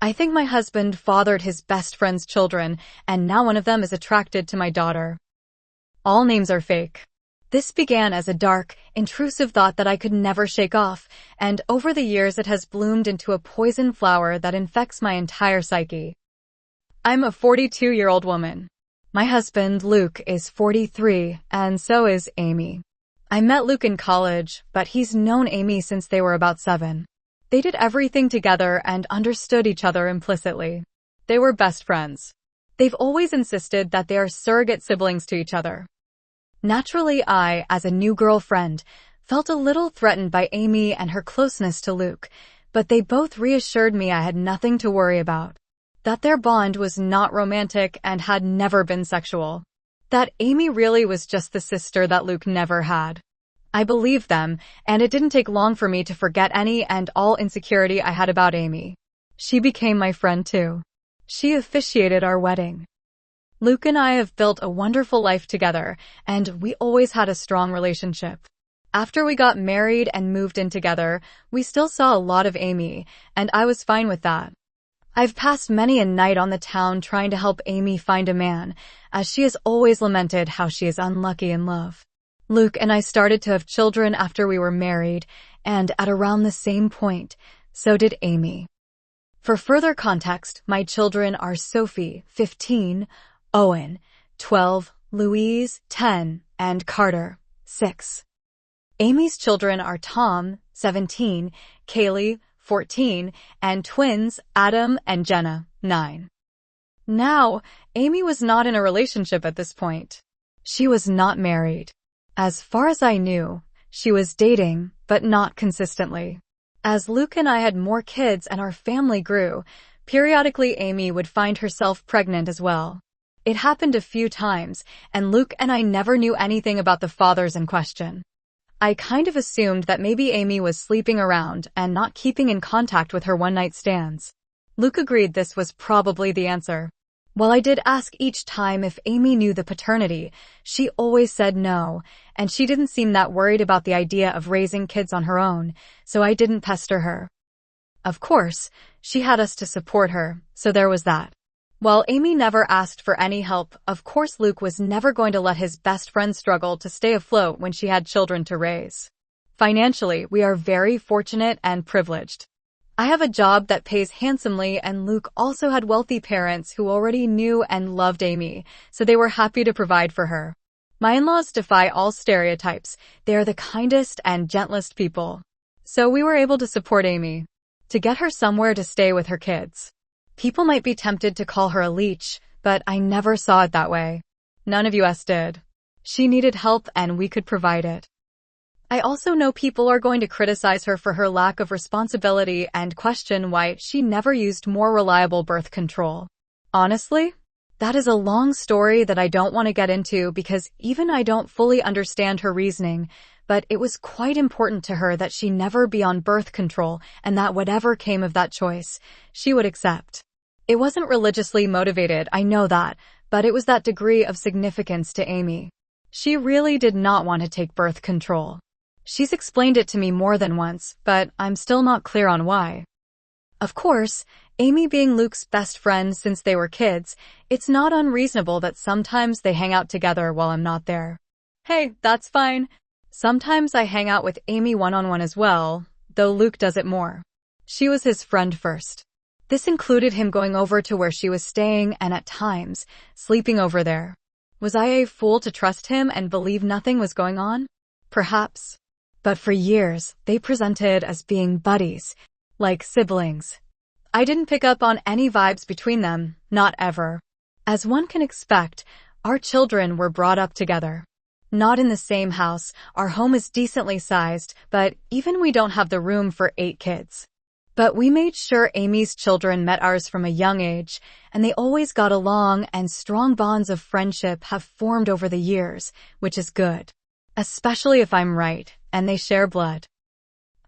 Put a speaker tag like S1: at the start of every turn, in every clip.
S1: I think my husband fathered his best friend's children, and now one of them is attracted to my daughter. All names are fake. This began as a dark, intrusive thought that I could never shake off, and over the years it has bloomed into a poison flower that infects my entire psyche. I'm a 42-year-old woman. My husband, Luke, is 43, and so is Amy. I met Luke in college, but he's known Amy since they were about 7. They did everything together and understood each other implicitly. They were best friends. They've always insisted that they are surrogate siblings to each other. Naturally, I, as a new girlfriend, felt a little threatened by Amy and her closeness to Luke, but they both reassured me I had nothing to worry about. That their bond was not romantic and had never been sexual. That Amy really was just the sister that Luke never had. I believed them, and it didn't take long for me to forget any and all insecurity I had about Amy. She became my friend too. She officiated our wedding. Luke and I have built a wonderful life together, and we always had a strong relationship. After we got married and moved in together, we still saw a lot of Amy, and I was fine with that. I've passed many a night on the town trying to help Amy find a man, as she has always lamented how she is unlucky in love. Luke and I started to have children after we were married, and at around the same point, so did Amy. For further context, my children are Sophie, 15, Owen, 12, Louise, 10, and Carter, 6. Amy's children are Tom, 17, Kaylee, 14, and twins Adam and Jenna, 9. Now, Amy was not in a relationship at this point. She was not married. As far as I knew, she was dating, but not consistently. As Luke and I had more kids and our family grew, periodically Amy would find herself pregnant as well. It happened a few times, and Luke and I never knew anything about the fathers in question. I kind of assumed that maybe Amy was sleeping around and not keeping in contact with her one-night stands. Luke agreed this was probably the answer. While I did ask each time if Amy knew the paternity, she always said no, and she didn't seem that worried about the idea of raising kids on her own, so I didn't pester her. Of course, she had us to support her, so there was that. While Amy never asked for any help, of course Luke was never going to let his best friend struggle to stay afloat when she had children to raise. Financially, we are very fortunate and privileged. I have a job that pays handsomely, and Luke also had wealthy parents who already knew and loved Amy, so they were happy to provide for her. My in-laws defy all stereotypes. They are the kindest and gentlest people. So we were able to support Amy, to get her somewhere to stay with her kids. People might be tempted to call her a leech, but I never saw it that way. None of us did. She needed help and we could provide it. I also know people are going to criticize her for her lack of responsibility and question why she never used more reliable birth control. Honestly, that is a long story that I don't want to get into because even I don't fully understand her reasoning, but it was quite important to her that she never be on birth control and that whatever came of that choice, she would accept. It wasn't religiously motivated, I know that, but it was that degree of significance to Amy. She really did not want to take birth control. She's explained it to me more than once, but I'm still not clear on why. Of course, Amy being Luke's best friend since they were kids, it's not unreasonable that sometimes they hang out together while I'm not there. Hey, that's fine. Sometimes I hang out with Amy one-on-one as well, though Luke does it more. She was his friend first. This included him going over to where she was staying and at times, sleeping over there. Was I a fool to trust him and believe nothing was going on? Perhaps. But for years, they presented as being buddies, like siblings. I didn't pick up on any vibes between them, not ever. As one can expect, our children were brought up together. Not in the same house, our home is decently sized, but even we don't have the room for 8 kids. But we made sure Amy's children met ours from a young age, and they always got along and strong bonds of friendship have formed over the years, which is good. Especially if I'm right, and they share blood.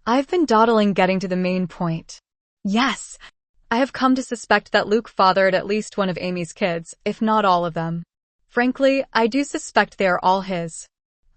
S1: I've been dawdling getting to the main point. Yes, I have come to suspect that Luke fathered at least one of Amy's kids, if not all of them. Frankly, I do suspect they are all his.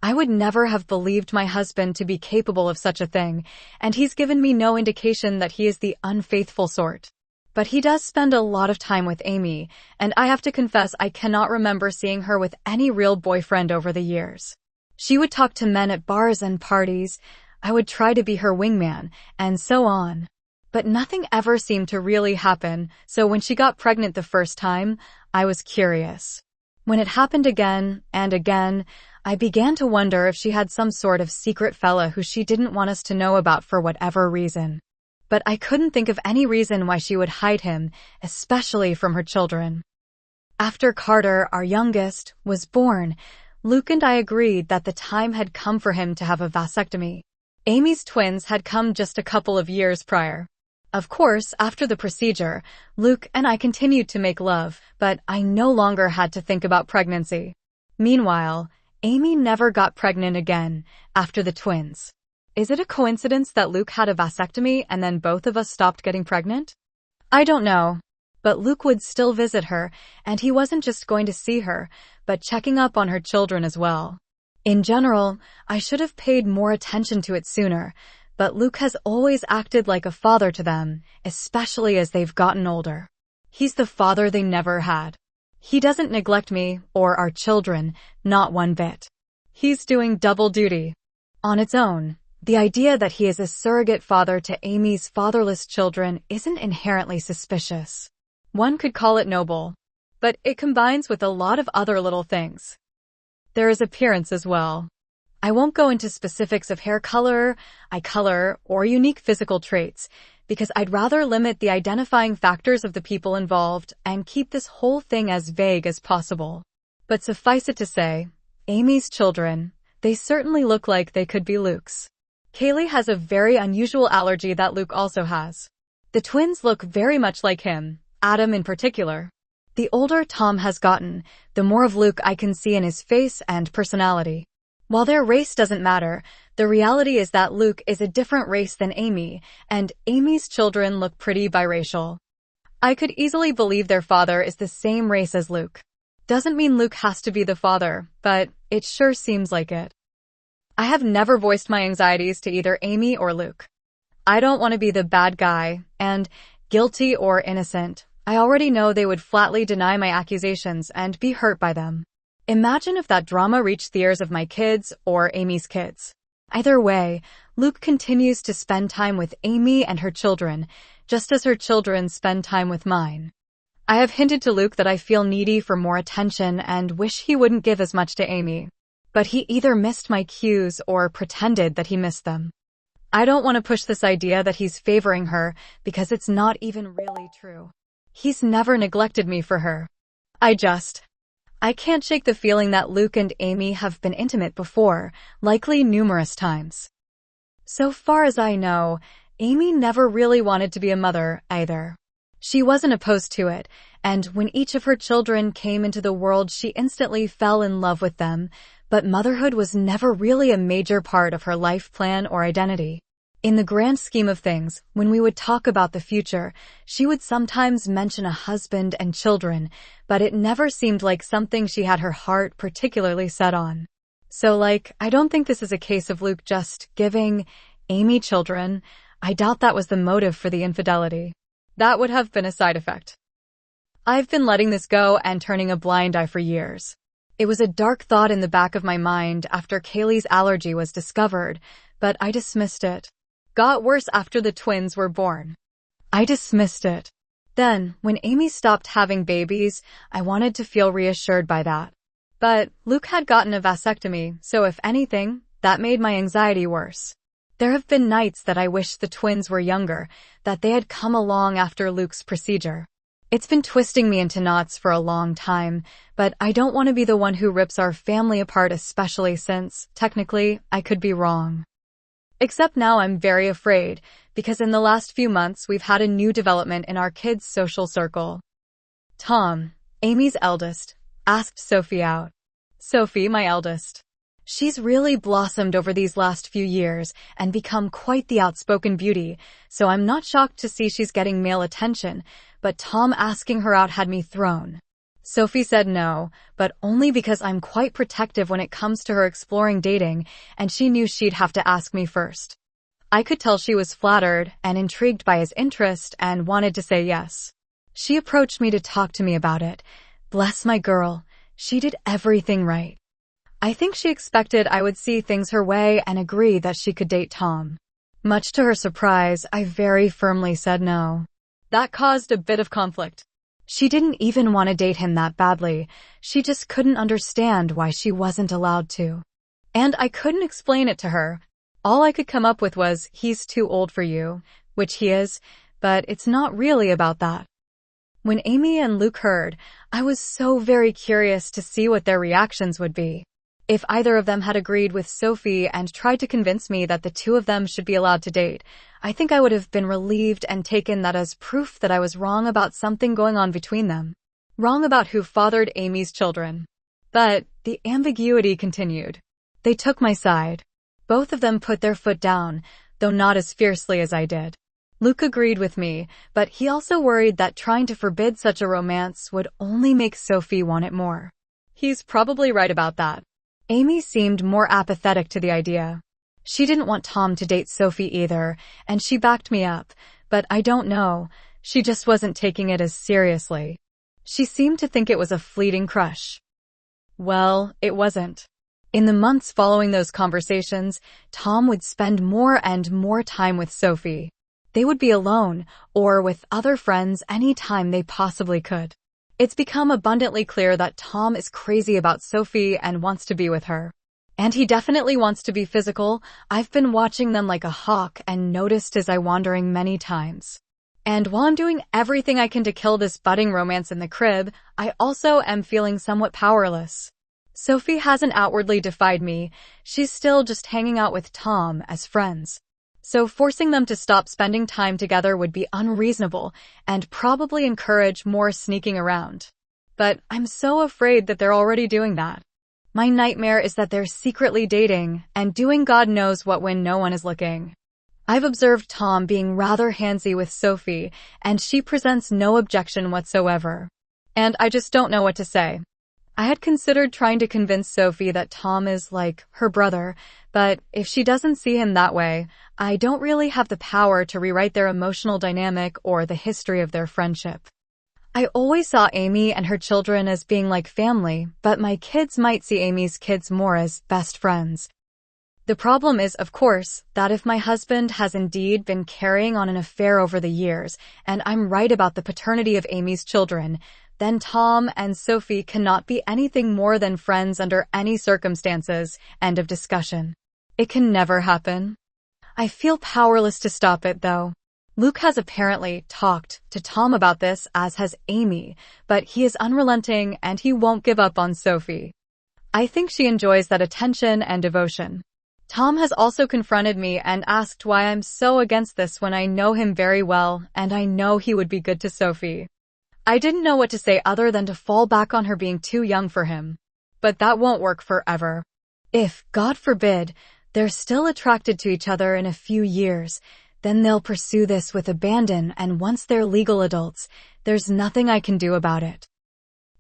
S1: I would never have believed my husband to be capable of such a thing, and he's given me no indication that he is the unfaithful sort. But he does spend a lot of time with Amy, and I have to confess I cannot remember seeing her with any real boyfriend over the years. She would talk to men at bars and parties, I would try to be her wingman, and so on. But nothing ever seemed to really happen, so when she got pregnant the first time, I was curious. When it happened again and again, I began to wonder if she had some sort of secret fella who she didn't want us to know about for whatever reason. But I couldn't think of any reason why she would hide him, especially from her children. After Carter, our youngest, was born, Luke and I agreed that the time had come for him to have a vasectomy. Amy's twins had come just a couple of years prior. Of course, after the procedure, Luke and I continued to make love, but I no longer had to think about pregnancy. Meanwhile, Amy never got pregnant again after the twins. Is it a coincidence that Luke had a vasectomy and then both of us stopped getting pregnant? I don't know. But Luke would still visit her, and he wasn't just going to see her, but checking up on her children as well. In general, I should have paid more attention to it sooner, but Luke has always acted like a father to them, especially as they've gotten older. He's the father they never had. He doesn't neglect me or our children, not one bit. He's doing double duty. On its own, the idea that he is a surrogate father to Amy's fatherless children isn't inherently suspicious. One could call it noble, but it combines with a lot of other little things. There is appearance as well. I won't go into specifics of hair color, eye color, or unique physical traits, because I'd rather limit the identifying factors of the people involved and keep this whole thing as vague as possible. But suffice it to say, Amy's children, they certainly look like they could be Luke's. Kaylee has a very unusual allergy that Luke also has. The twins look very much like him, Adam in particular. The older Tom has gotten, the more of Luke I can see in his face and personality. While their race doesn't matter, the reality is that Luke is a different race than Amy, and Amy's children look pretty biracial. I could easily believe their father is the same race as Luke. Doesn't mean Luke has to be the father, but it sure seems like it. I have never voiced my anxieties to either Amy or Luke. I don't want to be the bad guy, and guilty or innocent, I already know they would flatly deny my accusations and be hurt by them. Imagine if that drama reached the ears of my kids or Amy's kids. Either way, Luke continues to spend time with Amy and her children, just as her children spend time with mine. I have hinted to Luke that I feel needy for more attention and wish he wouldn't give as much to Amy. But he either missed my cues or pretended that he missed them. I don't want to push this idea that he's favoring her because it's not even really true. He's never neglected me for her. I can't shake the feeling that Luke and Amy have been intimate before, likely numerous times. So far as I know, Amy never really wanted to be a mother either. She wasn't opposed to it, and when each of her children came into the world she instantly fell in love with them, but motherhood was never really a major part of her life plan or identity. In the grand scheme of things, when we would talk about the future, she would sometimes mention a husband and children, but it never seemed like something she had her heart particularly set on. So I don't think this is a case of Luke just giving Amy children. I doubt that was the motive for the infidelity. That would have been a side effect. I've been letting this go and turning a blind eye for years. It was a dark thought in the back of my mind after Kaylee's allergy was discovered, but I dismissed it. Got worse after the twins were born. I dismissed it. Then, when Amy stopped having babies, I wanted to feel reassured by that. But Luke had gotten a vasectomy, so if anything, that made my anxiety worse. There have been nights that I wished the twins were younger, that they had come along after Luke's procedure. It's been twisting me into knots for a long time, but I don't want to be the one who rips our family apart, especially since, technically, I could be wrong. Except now I'm very afraid, because in the last few months we've had a new development in our kids' social circle. Tom, Amy's eldest, asked Sophie out. Sophie, my eldest. She's really blossomed over these last few years and become quite the outspoken beauty, so I'm not shocked to see she's getting male attention, but Tom asking her out had me thrown. Sophie said no, but only because I'm quite protective when it comes to her exploring dating, and she knew she'd have to ask me first. I could tell she was flattered and intrigued by his interest and wanted to say yes. She approached me to talk to me about it. Bless my girl, she did everything right. I think she expected I would see things her way and agree that she could date Tom. Much to her surprise, I very firmly said no. That caused a bit of conflict. She didn't even want to date him that badly. She just couldn't understand why she wasn't allowed to. And I couldn't explain it to her. All I could come up with was, he's too old for you, which he is, but it's not really about that. When Amy and Luke heard, I was so very curious to see what their reactions would be. If either of them had agreed with Sophie and tried to convince me that the two of them should be allowed to date, I think I would have been relieved and taken that as proof that I was wrong about something going on between them. Wrong about who fathered Amy's children. But the ambiguity continued. They took my side. Both of them put their foot down, though not as fiercely as I did. Luke agreed with me, but he also worried that trying to forbid such a romance would only make Sophie want it more. He's probably right about that. Amy seemed more apathetic to the idea. She didn't want Tom to date Sophie either, and she backed me up, but I don't know, she just wasn't taking it as seriously. She seemed to think it was a fleeting crush. Well, it wasn't. In the months following those conversations, Tom would spend more and more time with Sophie. They would be alone, or with other friends any time they possibly could. It's become abundantly clear that Tom is crazy about Sophie and wants to be with her. And he definitely wants to be physical. I've been watching them like a hawk and noticed his eye wandering many times. And while I'm doing everything I can to kill this budding romance in the crib, I also am feeling somewhat powerless. Sophie hasn't outwardly defied me. She's still just hanging out with Tom as friends. So forcing them to stop spending time together would be unreasonable and probably encourage more sneaking around. But I'm so afraid that they're already doing that. My nightmare is that they're secretly dating and doing God knows what when no one is looking. I've observed Tom being rather handsy with Sophie, and she presents no objection whatsoever. And I just don't know what to say. I had considered trying to convince Sophie that Tom is like her brother, but if she doesn't see him that way, I don't really have the power to rewrite their emotional dynamic or the history of their friendship. I always saw Amy and her children as being like family, but my kids might see Amy's kids more as best friends. The problem is, of course, that if my husband has indeed been carrying on an affair over the years, and I'm right about the paternity of Amy's children, then Tom and Sophie cannot be anything more than friends under any circumstances. End of discussion. It can never happen. I feel powerless to stop it, though. Luke has apparently talked to Tom about this, as has Amy, but he is unrelenting and he won't give up on Sophie. I think she enjoys that attention and devotion. Tom has also confronted me and asked why I'm so against this when I know him very well and I know he would be good to Sophie. I didn't know what to say other than to fall back on her being too young for him. But that won't work forever. If, God forbid, they're still attracted to each other in a few years, then they'll pursue this with abandon, and once they're legal adults, there's nothing I can do about it.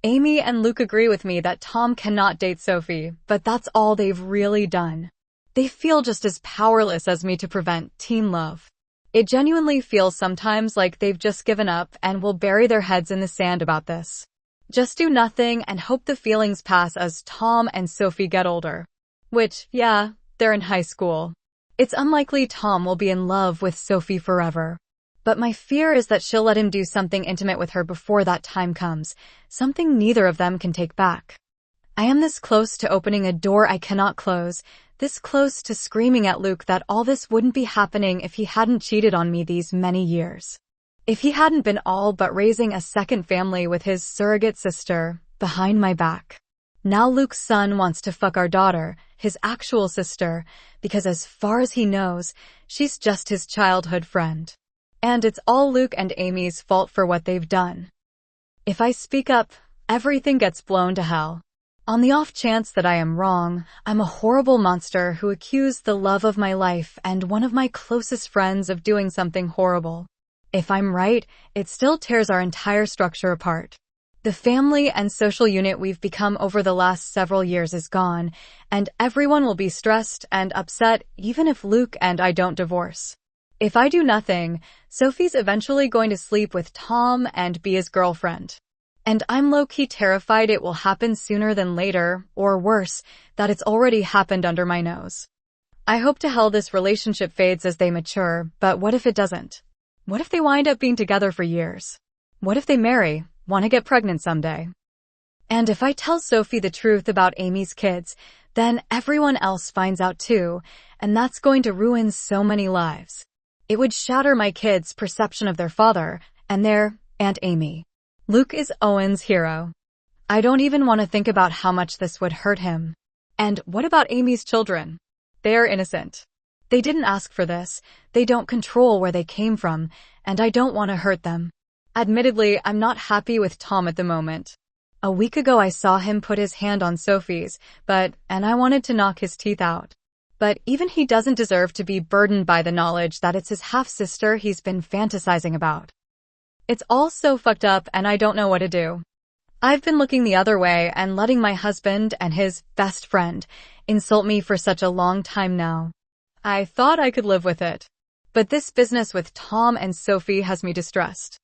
S1: Amy and Luke agree with me that Tom cannot date Sophie, but that's all they've really done. They feel just as powerless as me to prevent teen love. It genuinely feels sometimes like they've just given up and will bury their heads in the sand about this. Just do nothing and hope the feelings pass as Tom and Sophie get older. Which, yeah, they're in high school. It's unlikely Tom will be in love with Sophie forever. But my fear is that she'll let him do something intimate with her before that time comes, something neither of them can take back. I am this close to opening a door I cannot close, this close to screaming at Luke that all this wouldn't be happening if he hadn't cheated on me these many years. If he hadn't been all but raising a second family with his surrogate sister behind my back. Now Luke's son wants to fuck our daughter, his actual sister, because as far as he knows, she's just his childhood friend. And it's all Luke and Amy's fault for what they've done. If I speak up, everything gets blown to hell. On the off chance that I am wrong, I'm a horrible monster who accused the love of my life and one of my closest friends of doing something horrible. If I'm right, it still tears our entire structure apart. The family and social unit we've become over the last several years is gone, and everyone will be stressed and upset even if Luke and I don't divorce. If I do nothing, Sophie's eventually going to sleep with Tom and be his girlfriend. And I'm low-key terrified it will happen sooner than later, or worse, that it's already happened under my nose. I hope to hell this relationship fades as they mature, but what if it doesn't? What if they wind up being together for years? What if they marry, want to get pregnant someday? And if I tell Sophie the truth about Amy's kids, then everyone else finds out too, and that's going to ruin so many lives. It would shatter my kids' perception of their father and their Aunt Amy. Luke is Owen's hero. I don't even want to think about how much this would hurt him. And what about Amy's children? They are innocent. They didn't ask for this, they don't control where they came from, and I don't want to hurt them. Admittedly, I'm not happy with Tom at the moment. A week ago I saw him put his hand on Sophie's, and I wanted to knock his teeth out. But even he doesn't deserve to be burdened by the knowledge that it's his half-sister he's been fantasizing about. It's all so fucked up and I don't know what to do. I've been looking the other way and letting my husband and his best friend insult me for such a long time now. I thought I could live with it. But this business with Tom and Sophie has me distressed.